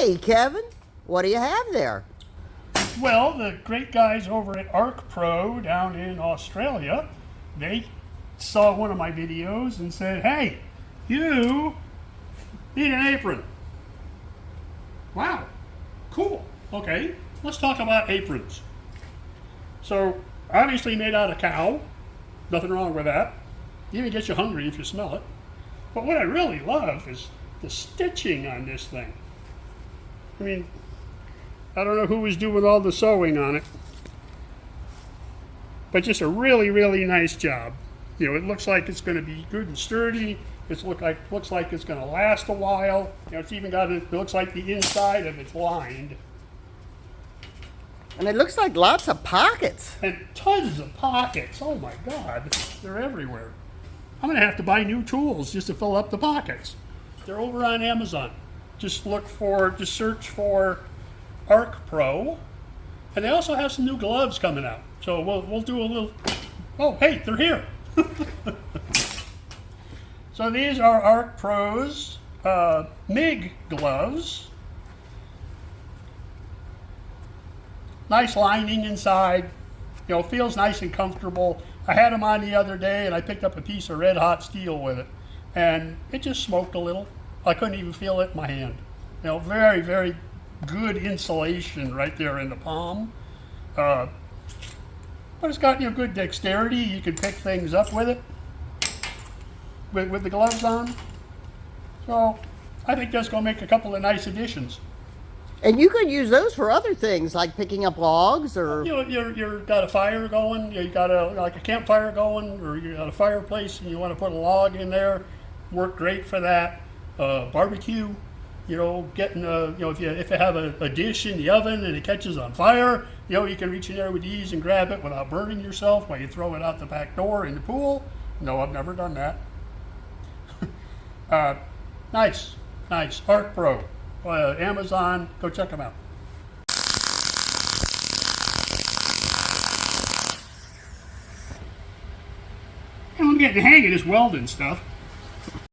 Hey, Kevin, what do you have there? Well, the great guys over at ArcPro down in Australia, they saw one of my videos and said, hey, you need an apron. Wow, cool. Okay, let's talk about aprons. So, obviously made out of cow. Nothing wrong with that. Even gets you hungry if you smell it. But what I really love is the stitching on this thing. I mean, I don't know who was doing all the sewing on it, but just a really, really nice job. You know, it looks like it's going to be good and sturdy. It looks like it's going to last a while. You know, it's even got, it looks like the inside of it's lined. And it looks like lots of pockets. And tons of pockets. Oh my God, they're everywhere. I'm going to have to buy new tools just to fill up the pockets. They're over on Amazon. Just search for ArcPro. And they also have some new gloves coming out. So we'll do a little, oh hey, they're here. So these are ArcPro's MIG gloves. Nice lining inside, you know, feels nice and comfortable. I had them on the other day and I picked up a piece of red hot steel with it and it just smoked a little. I couldn't even feel it in my hand. You know, very, very good insulation right there in the palm. But it's got, you know, good dexterity. You can pick things up with it, with the gloves on. So I think that's going to make a couple of nice additions. And you could use those for other things, like picking up logs or... You know, you've got a fire going, you got like a campfire going, or you got a fireplace and you want to put a log in there, work great for that. Barbecue, you know, getting you know, if you have a dish in the oven and it catches on fire, you know, you can reach in there with ease and grab it without burning yourself while you throw it out the back door in the pool. No, I've never done that. Nice, ArcPro. Amazon, go check them out. And I'm getting the hang of this welding stuff.